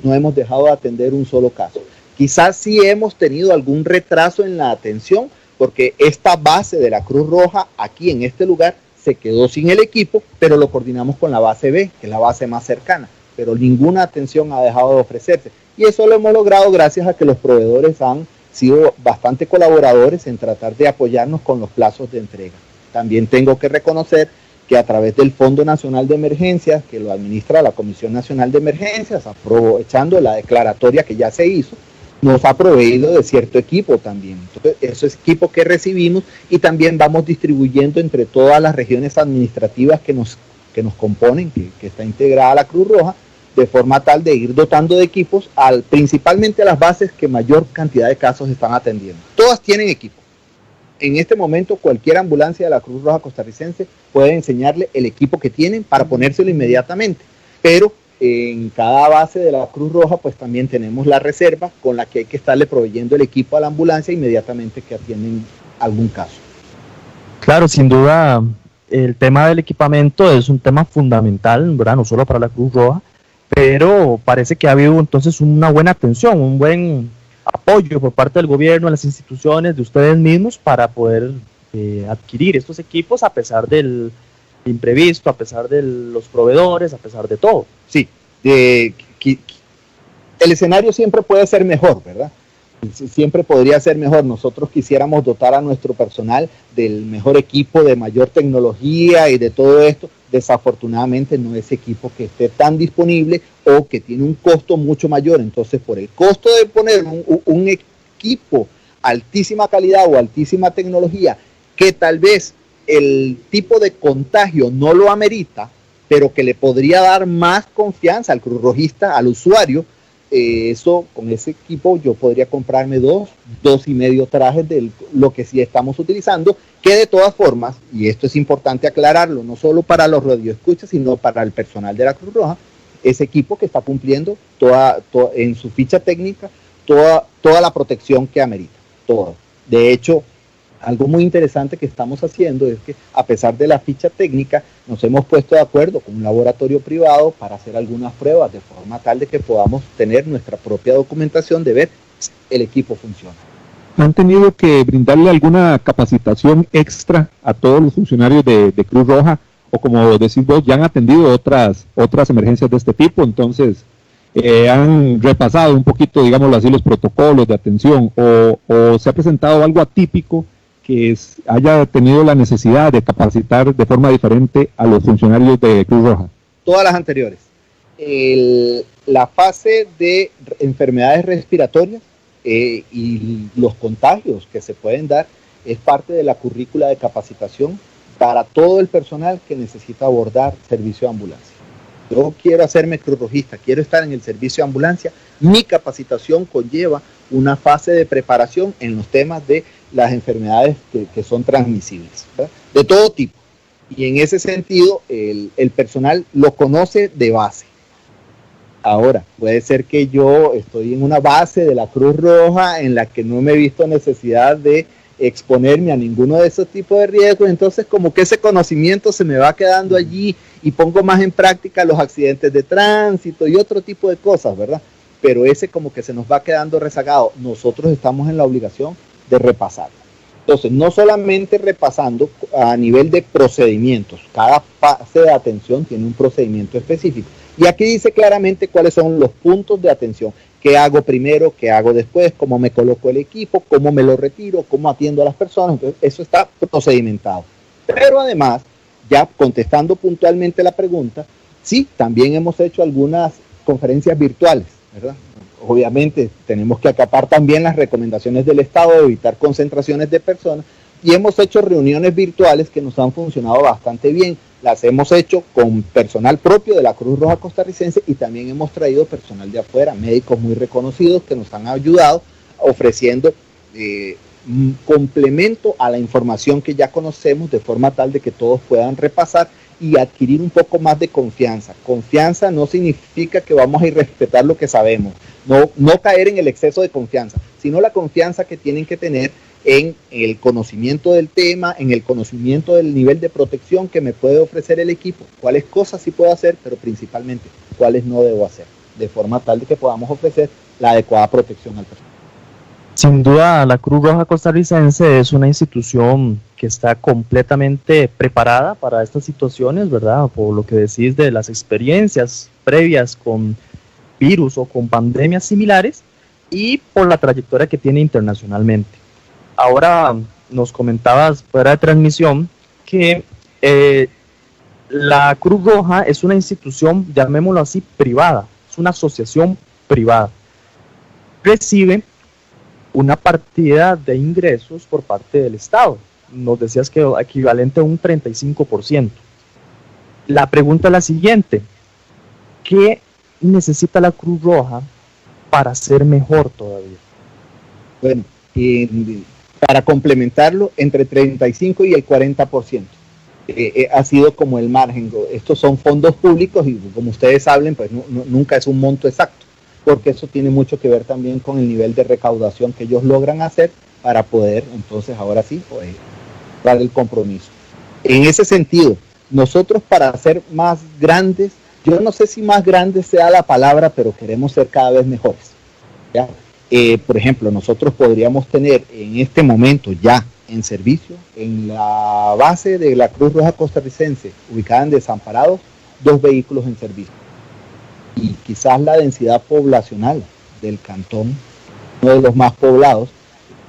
No hemos dejado de atender un solo caso. Quizás sí hemos tenido algún retraso en la atención, porque esta base de la Cruz Roja, aquí en este lugar, se quedó sin el equipo, pero lo coordinamos con la base B, que es la base más cercana. Pero ninguna atención ha dejado de ofrecerse. Y eso lo hemos logrado gracias a que los proveedores han sido bastante colaboradores en tratar de apoyarnos con los plazos de entrega. También tengo que reconocer que a través del Fondo Nacional de Emergencias, que lo administra la Comisión Nacional de Emergencias, aprovechando la declaratoria que ya se hizo, nos ha proveído de cierto equipo también. Entonces, eso es equipo que recibimos y también vamos distribuyendo entre todas las regiones administrativas que nos componen, que está integrada la Cruz Roja, de forma tal de ir dotando de equipos principalmente a las bases que mayor cantidad de casos están atendiendo. Todas tienen equipo. En este momento cualquier ambulancia de la Cruz Roja costarricense puede enseñarle el equipo que tienen para ponérselo inmediatamente, pero en cada base de la Cruz Roja pues también tenemos la reserva con la que hay que estarle proveyendo el equipo a la ambulancia inmediatamente que atienden algún caso. Claro, sin duda el tema del equipamiento es un tema fundamental, ¿verdad? No solo para la Cruz Roja, pero parece que ha habido entonces una buena atención, un buen apoyo por parte del gobierno, de las instituciones, de ustedes mismos para poder adquirir estos equipos a pesar del imprevisto, a pesar de los proveedores, a pesar de todo. Sí, el escenario siempre puede ser mejor, ¿verdad? Siempre podría ser mejor. Nosotros quisiéramos dotar a nuestro personal del mejor equipo, de mayor tecnología y de todo esto. Desafortunadamente no es equipo que esté tan disponible o que tiene un costo mucho mayor. Entonces, por el costo de poner un equipo altísima calidad o altísima tecnología, que tal vez el tipo de contagio no lo amerita, pero que le podría dar más confianza al cruzrojista, al usuario, con ese equipo yo podría comprarme dos y medio trajes de lo que sí estamos utilizando, que de todas formas, y esto es importante aclararlo, no solo para los radioescuchas, sino para el personal de la Cruz Roja, ese equipo que está cumpliendo en su ficha técnica toda la protección que amerita, toda. De hecho, algo muy interesante que estamos haciendo es que a pesar de la ficha técnica nos hemos puesto de acuerdo con un laboratorio privado para hacer algunas pruebas de forma tal de que podamos tener nuestra propia documentación de ver si el equipo funciona. ¿Han tenido que brindarle alguna capacitación extra a todos los funcionarios de Cruz Roja? O como decís vos, ya han atendido otras emergencias de este tipo, entonces han repasado un poquito, digámoslo así, los protocolos de atención o se ha presentado algo atípico que haya tenido la necesidad de capacitar de forma diferente a los funcionarios de Cruz Roja? Todas las anteriores. La fase de enfermedades respiratorias y los contagios que se pueden dar es parte de la currícula de capacitación para todo el personal que necesita abordar servicio de ambulancia. Yo quiero hacerme cruzrojista, quiero estar en el servicio de ambulancia, mi capacitación conlleva una fase de preparación en los temas de las enfermedades que son transmisibles, ¿verdad? De todo tipo. Y en ese sentido, el personal lo conoce de base. Ahora, puede ser que yo estoy en una base de la Cruz Roja en la que no me he visto necesidad de exponerme a ninguno de esos tipos de riesgos, entonces como que ese conocimiento se me va quedando allí y pongo más en práctica los accidentes de tránsito y otro tipo de cosas, ¿verdad? Pero ese como que se nos va quedando rezagado. Nosotros estamos en la obligación de repasar. Entonces, no solamente repasando a nivel de procedimientos, cada fase de atención tiene un procedimiento específico. Y aquí dice claramente cuáles son los puntos de atención. ¿Qué hago primero? ¿Qué hago después? ¿Cómo me coloco el equipo? ¿Cómo me lo retiro? ¿Cómo atiendo a las personas? Entonces, eso está procedimentado. Pero además, ya contestando puntualmente la pregunta, sí, también hemos hecho algunas conferencias virtuales, ¿verdad? Obviamente tenemos que acatar también las recomendaciones del Estado de evitar concentraciones de personas y hemos hecho reuniones virtuales que nos han funcionado bastante bien. Las hemos hecho con personal propio de la Cruz Roja costarricense y también hemos traído personal de afuera, médicos muy reconocidos que nos han ayudado ofreciendo un complemento a la información que ya conocemos de forma tal de que todos puedan repasar y adquirir un poco más de confianza. Confianza no significa que vamos a irrespetar lo que sabemos, no caer en el exceso de confianza, sino la confianza que tienen que tener en el conocimiento del tema, en el conocimiento del nivel de protección que me puede ofrecer el equipo, cuáles cosas sí puedo hacer, pero principalmente cuáles no debo hacer, de forma tal de que podamos ofrecer la adecuada protección al personal. Sin duda, la Cruz Roja costarricense es una institución que está completamente preparada para estas situaciones, ¿verdad? Por lo que decís de las experiencias previas con virus o con pandemias similares y por la trayectoria que tiene internacionalmente. Ahora nos comentabas fuera de transmisión que la Cruz Roja es una institución, llamémoslo así, privada, es una asociación privada. Recibe una partida de ingresos por parte del Estado. Nos decías que equivalente a un 35%. La pregunta es la siguiente: ¿qué necesita la Cruz Roja para ser mejor todavía? Bueno, para complementarlo, entre 35 y el 40%. Ha sido como el margen. Estos son fondos públicos y como ustedes saben, pues nunca es un monto exacto, porque eso tiene mucho que ver también con el nivel de recaudación que ellos logran hacer para poder, entonces, ahora sí, dar el compromiso. En ese sentido, nosotros para ser más grandes, yo no sé si más grandes sea la palabra, pero queremos ser cada vez mejores, ¿ya? Por ejemplo, nosotros podríamos tener en este momento ya en servicio, en la base de la Cruz Roja Costarricense, ubicada en Desamparados, 2 vehículos en servicio. Y quizás la densidad poblacional del cantón, uno de los más poblados,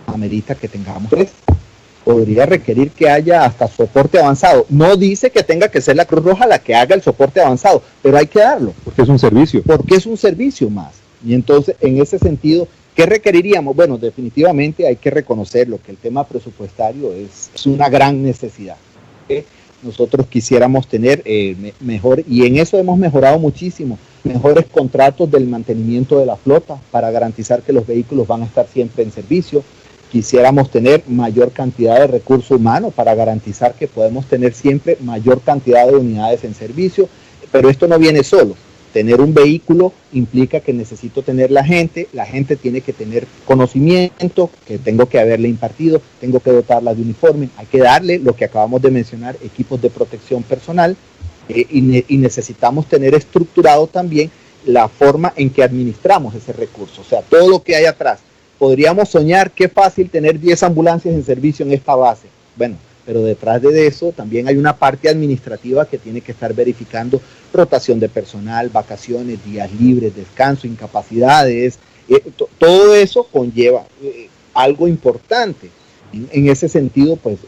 amerita que tengamos 3. Podría requerir que haya hasta soporte avanzado. No dice que tenga que ser la Cruz Roja la que haga el soporte avanzado, pero hay que darlo. Porque es un servicio. Porque es un servicio más. Y entonces, en ese sentido, ¿qué requeriríamos? Bueno, definitivamente hay que reconocerlo, que el tema presupuestario es una gran necesidad. Nosotros quisiéramos tener mejor, y en eso hemos mejorado muchísimo, mejores contratos del mantenimiento de la flota para garantizar que los vehículos van a estar siempre en servicio. Quisiéramos tener mayor cantidad de recursos humanos para garantizar que podemos tener siempre mayor cantidad de unidades en servicio, pero esto no viene solo. Tener un vehículo implica que necesito tener la gente tiene que tener conocimiento, que tengo que haberle impartido, tengo que dotarla de uniforme, hay que darle lo que acabamos de mencionar, equipos de protección personal, y necesitamos tener estructurado también la forma en que administramos ese recurso, o sea, todo lo que hay atrás. Podríamos soñar qué fácil tener 10 ambulancias en servicio en esta base. Bueno, pero detrás de eso también hay una parte administrativa que tiene que estar verificando rotación de personal, vacaciones, días libres, descanso, incapacidades. Todo eso conlleva algo importante. En ese sentido, pues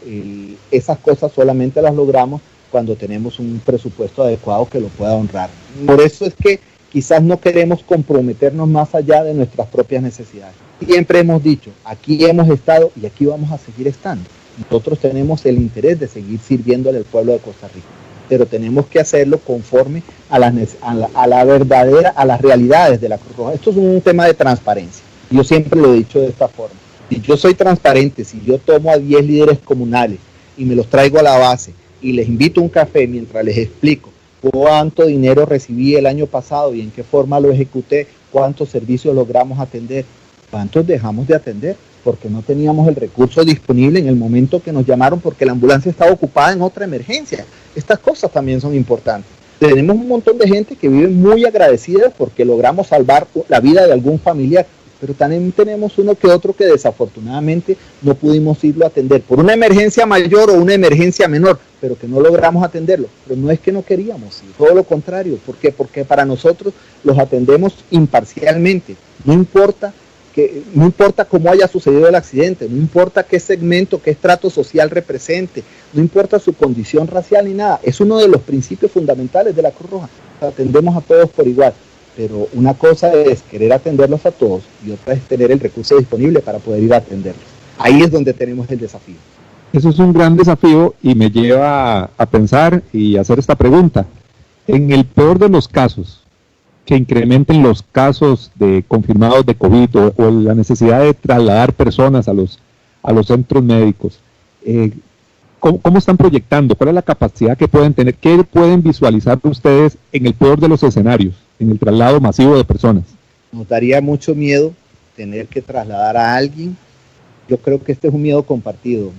esas cosas solamente las logramos cuando tenemos un presupuesto adecuado que lo pueda honrar. Por eso es que quizás no queremos comprometernos más allá de nuestras propias necesidades. Siempre hemos dicho, aquí hemos estado y aquí vamos a seguir estando. Nosotros tenemos el interés de seguir sirviéndole al pueblo de Costa Rica, pero tenemos que hacerlo conforme a las realidades de la Cruz Roja. Esto es un tema de transparencia. Yo siempre lo he dicho de esta forma. Si yo soy transparente, si yo tomo a 10 líderes comunales y me los traigo a la base y les invito a un café mientras les explico cuánto dinero recibí el año pasado y en qué forma lo ejecuté, cuántos servicios logramos atender, cuántos dejamos de atender, porque no teníamos el recurso disponible en el momento que nos llamaron porque la ambulancia estaba ocupada en otra emergencia. Estas cosas también son importantes. Tenemos un montón de gente que vive muy agradecida porque logramos salvar la vida de algún familiar, pero también tenemos uno que otro que desafortunadamente no pudimos irlo a atender por una emergencia mayor o una emergencia menor, pero que no logramos atenderlo. Pero no es que no queríamos ir, todo lo contrario. ¿Por qué? Porque para nosotros los atendemos imparcialmente. No importa cómo haya sucedido el accidente, no importa qué segmento, qué estrato social represente, no importa su condición racial ni nada. Es uno de los principios fundamentales de la Cruz Roja. Atendemos a todos por igual, pero una cosa es querer atenderlos a todos y otra es tener el recurso disponible para poder ir a atenderlos. Ahí es donde tenemos el desafío. Eso es un gran desafío y me lleva a pensar y hacer esta pregunta. En el peor de los casos, que incrementen los casos de confirmados de COVID o la necesidad de trasladar personas a los centros médicos, ¿cómo están proyectando? ¿Cuál es la capacidad que pueden tener? ¿Qué pueden visualizar ustedes en el peor de los escenarios, en el traslado masivo de personas? Nos daría mucho miedo tener que trasladar a alguien. Yo creo que este es un miedo compartido.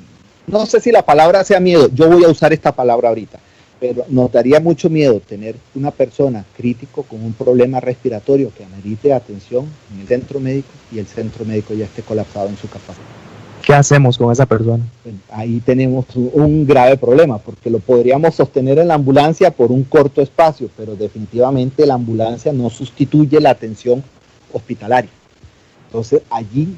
No sé si la palabra sea miedo, yo voy a usar esta palabra ahorita. Pero nos daría mucho miedo tener una persona crítico con un problema respiratorio que amerite atención en el centro médico y el centro médico ya esté colapsado en su capacidad. ¿Qué hacemos con esa persona? Bueno, ahí tenemos un grave problema porque lo podríamos sostener en la ambulancia por un corto espacio, pero definitivamente la ambulancia no sustituye la atención hospitalaria. Entonces allí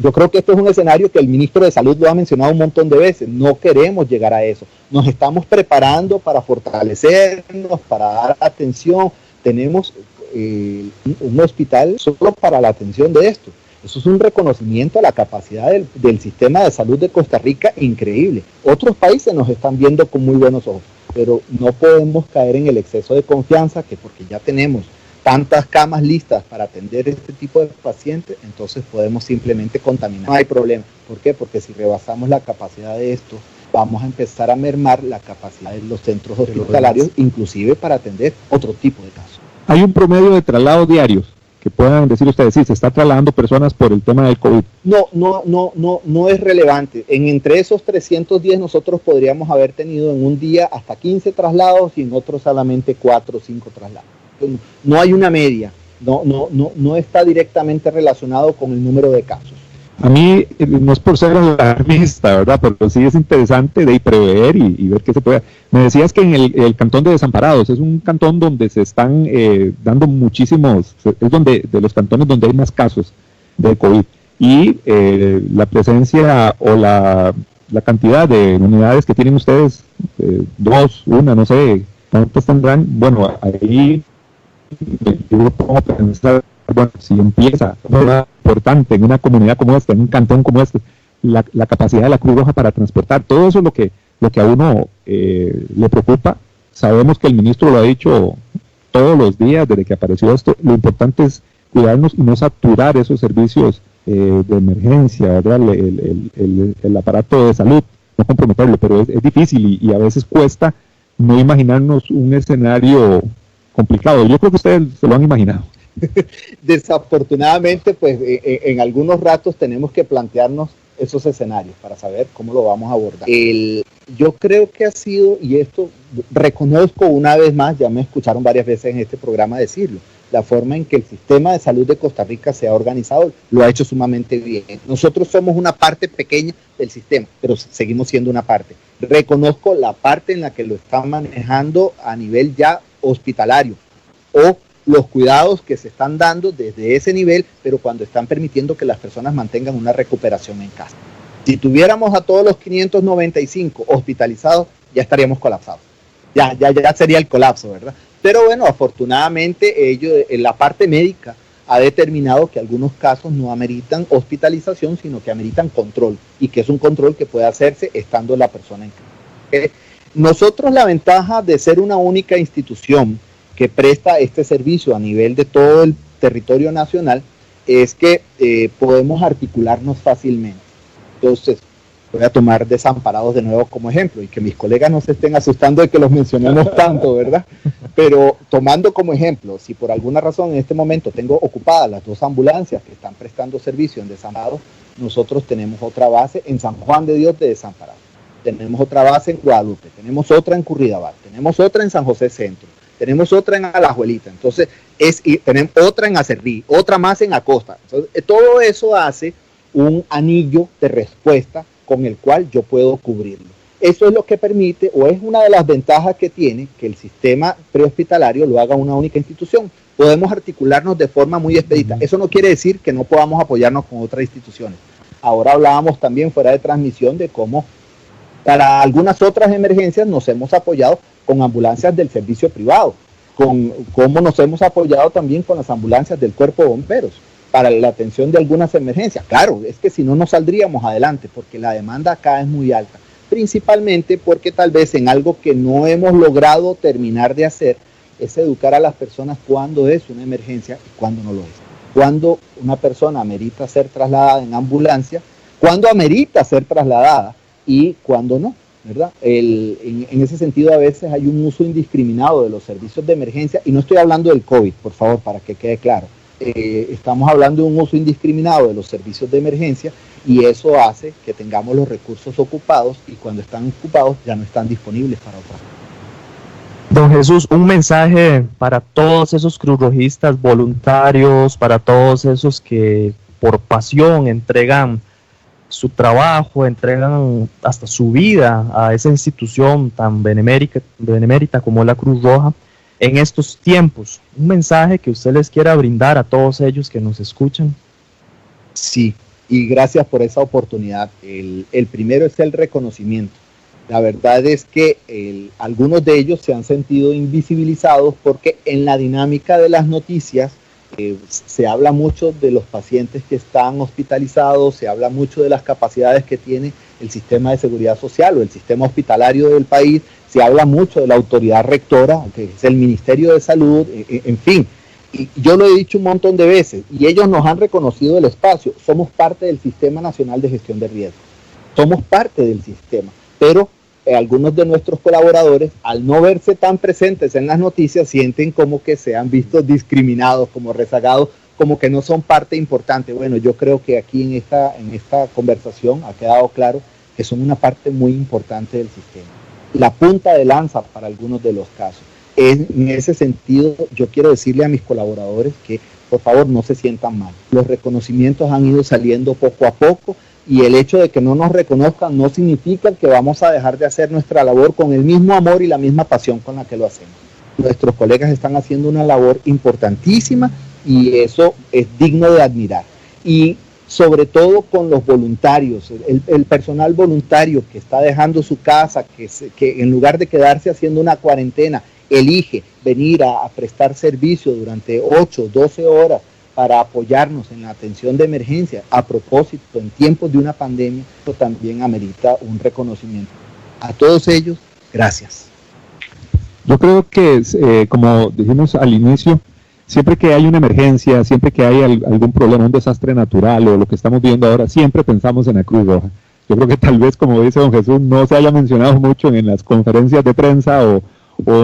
yo creo que esto es un escenario que el ministro de Salud lo ha mencionado un montón de veces. No queremos llegar a eso. Nos estamos preparando para fortalecernos, para dar atención. Tenemos un hospital solo para la atención de esto. Eso es un reconocimiento a la capacidad del sistema de salud de Costa Rica increíble. Otros países nos están viendo con muy buenos ojos, pero no podemos caer en el exceso de confianza que porque ya tenemos tantas camas listas para atender este tipo de pacientes, entonces podemos simplemente contaminar. No hay problema. ¿Por qué? Porque si rebasamos la capacidad de esto, vamos a empezar a mermar la capacidad de los centros hospitalarios, inclusive para atender otro tipo de casos. ¿Hay un promedio de traslados diarios que puedan decir ustedes, sí, se está trasladando personas por el tema del COVID? No es relevante. Entre esos 310 nosotros podríamos haber tenido en un día hasta 15 traslados y en otros solamente 4 o 5 traslados. No hay una media, no está directamente relacionado con el número de casos. A mí, no es por ser alarmista, ¿verdad? Pero sí es interesante de prever y ver qué se puede. Me decías que en el cantón de Desamparados es un cantón donde se están dando muchísimos, es donde de los cantones donde hay más casos de COVID. Y la presencia o la cantidad de unidades que tienen ustedes, 2, 1, no sé, ¿cuántas tendrán? Bueno, ahí yo puedo pensar, bueno, si empieza importante en una comunidad como esta, en un cantón como este, la capacidad de la Cruz Roja para transportar, todo eso es lo que a uno le preocupa. Sabemos que el ministro lo ha dicho todos los días desde que apareció esto. Lo importante es cuidarnos y no saturar esos servicios de emergencia, ¿verdad? El aparato de salud, no comprometerlo, pero es difícil y a veces cuesta no imaginarnos un escenario complicado. Yo creo que ustedes se lo han imaginado. Desafortunadamente, pues en algunos ratos tenemos que plantearnos esos escenarios para saber cómo lo vamos a abordar. Yo creo que ha sido, y esto reconozco una vez más, ya me escucharon varias veces en este programa decirlo, la forma en que el sistema de salud de Costa Rica se ha organizado lo ha hecho sumamente bien. Nosotros somos una parte pequeña del sistema, pero seguimos siendo una parte. Reconozco la parte en la que lo están manejando a nivel ya hospitalario o los cuidados que se están dando desde ese nivel, pero cuando están permitiendo que las personas mantengan una recuperación en casa. Si tuviéramos a todos los 595 hospitalizados, ya estaríamos colapsados. Ya sería el colapso, ¿verdad? Pero bueno, afortunadamente la parte médica ha determinado que algunos casos no ameritan hospitalización, sino que ameritan control, y que es un control que puede hacerse estando la persona en casa. Nosotros, la ventaja de ser una única institución que presta este servicio a nivel de todo el territorio nacional es que podemos articularnos fácilmente. Entonces, voy a tomar Desamparados de nuevo como ejemplo, y que mis colegas no se estén asustando de que los mencionemos tanto, ¿verdad? Pero tomando como ejemplo, si por alguna razón en este momento tengo ocupadas las 2 ambulancias que están prestando servicio en Desamparados, nosotros tenemos otra base en San Juan de Dios de Desamparados, tenemos otra base en Guadalupe, tenemos otra en Curridabat, tenemos otra en San José Centro, tenemos otra en Alajuelita, entonces tenemos otra en Acerrí, otra más en Acosta. Entonces, todo eso hace un anillo de respuesta con el cual yo puedo cubrirlo. Eso es lo que permite, o es una de las ventajas que tiene, que el sistema prehospitalario lo haga una única institución. Podemos articularnos de forma muy expedita. Eso no quiere decir que no podamos apoyarnos con otras instituciones. Ahora hablábamos también fuera de transmisión de cómo para algunas otras emergencias nos hemos apoyado con ambulancias del servicio privado, con cómo nos hemos apoyado también con las ambulancias del Cuerpo de Bomberos para la atención de algunas emergencias. Claro, es que si no, no saldríamos adelante porque la demanda acá es muy alta, principalmente porque tal vez en algo que no hemos logrado terminar de hacer es educar a las personas cuándo es una emergencia y cuándo no lo es. Cuándo una persona amerita ser trasladada en ambulancia, cuándo amerita ser trasladada y cuándo no, ¿verdad? En ese sentido, a veces hay un uso indiscriminado de los servicios de emergencia, y no estoy hablando del COVID, por favor, para que quede claro. Estamos hablando de un uso indiscriminado de los servicios de emergencia, y eso hace que tengamos los recursos ocupados, y cuando están ocupados ya no están disponibles para otras cosas. Don Jesús, un mensaje para todos esos cruzrojistas voluntarios, para todos esos que por pasión entregan su trabajo, entregan hasta su vida a esa institución tan benemérita como la Cruz Roja en estos tiempos. Un mensaje que usted les quiera brindar a todos ellos que nos escuchan. Sí, y gracias por esa oportunidad. El primero es el reconocimiento. La verdad es que algunos de ellos se han sentido invisibilizados porque en la dinámica de las noticias se habla mucho de los pacientes que están hospitalizados, se habla mucho de las capacidades que tiene el sistema de seguridad social o el sistema hospitalario del país, se habla mucho de la autoridad rectora, que es el Ministerio de Salud, en fin, y yo lo he dicho un montón de veces, y ellos nos han reconocido el espacio, somos parte del Sistema Nacional de Gestión de Riesgos, somos parte del sistema, pero algunos de nuestros colaboradores, al no verse tan presentes en las noticias, sienten como que se han visto discriminados, como rezagados, como que no son parte importante. Bueno, yo creo que aquí en esta conversación ha quedado claro que son una parte muy importante del sistema. La punta de lanza para algunos de los casos. En ese sentido, yo quiero decirle a mis colaboradores que por favor no se sientan mal. Los reconocimientos han ido saliendo poco a poco y el hecho de que no nos reconozcan no significa que vamos a dejar de hacer nuestra labor con el mismo amor y la misma pasión con la que lo hacemos. Nuestros colegas están haciendo una labor importantísima y eso es digno de admirar. Y sobre todo con los voluntarios, el personal voluntario que está dejando su casa, que en lugar de quedarse haciendo una cuarentena, elige venir a prestar servicio durante 8, 12 horas para apoyarnos en la atención de emergencia. A propósito, en tiempos de una pandemia, esto también amerita un reconocimiento. A todos ellos, gracias. Yo creo que, como dijimos al inicio, siempre que hay una emergencia, siempre que hay algún problema, un desastre natural o lo que estamos viendo ahora, siempre pensamos en la Cruz Roja. Yo creo que tal vez, como dice don Jesús, no se haya mencionado mucho en las conferencias de prensa o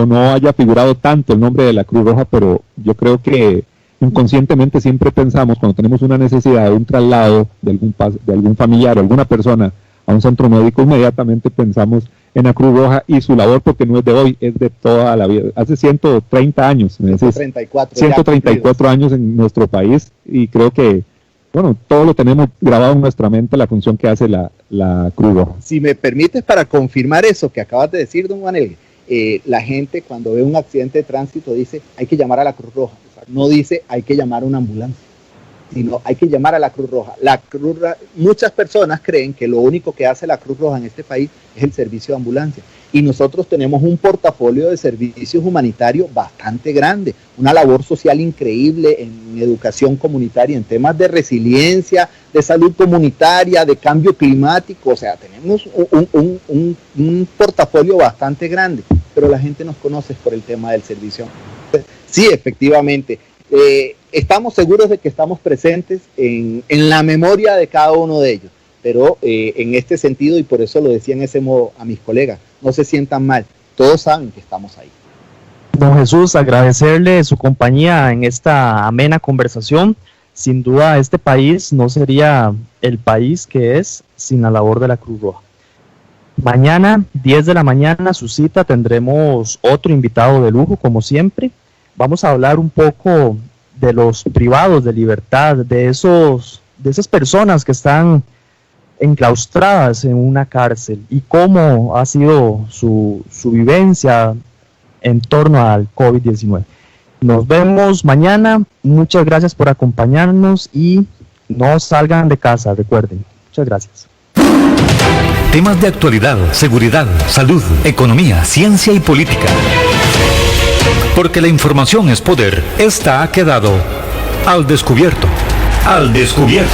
no haya figurado tanto el nombre de la Cruz Roja, pero yo creo que inconscientemente siempre pensamos, cuando tenemos una necesidad de un traslado de algún familiar o alguna persona a un centro médico, inmediatamente pensamos en la Cruz Roja y su labor, porque no es de hoy, es de toda la vida. Hace 130 años, 134 años en nuestro país, y creo que, bueno, todo lo tenemos grabado en nuestra mente, la función que hace la Cruz Roja. Si me permites, para confirmar eso que acabas de decir, don Juanel, la gente cuando ve un accidente de tránsito dice, hay que llamar a la Cruz Roja. O sea, no dice, hay que llamar a una ambulancia, sino hay que llamar a la Cruz Roja. Muchas personas creen que lo único que hace la Cruz Roja en este país es el servicio de ambulancia. Y nosotros tenemos un portafolio de servicios humanitarios bastante grande, una labor social increíble en educación comunitaria, en temas de resiliencia, de salud comunitaria, de cambio climático. O sea, tenemos un portafolio bastante grande, pero la gente nos conoce por el tema del servicio. Sí, efectivamente. Estamos seguros de que estamos presentes en la memoria de cada uno de ellos, pero en este sentido, y por eso lo decía en ese modo a mis colegas, no se sientan mal, todos saben que estamos ahí. Don Jesús, agradecerle su compañía en esta amena conversación. Sin duda este país no sería el país que es sin la labor de la Cruz Roja. Mañana, 10 de la mañana, su cita, tendremos otro invitado de lujo, como siempre. Vamos a hablar un poco de los privados de libertad, de esas personas que están enclaustradas en una cárcel y cómo ha sido su vivencia en torno al COVID-19. Nos vemos mañana. Muchas gracias por acompañarnos y no salgan de casa, recuerden. Muchas gracias. Temas de actualidad, seguridad, salud, economía, ciencia y política. Porque la información es poder. Esta ha quedado al descubierto. Al descubierto.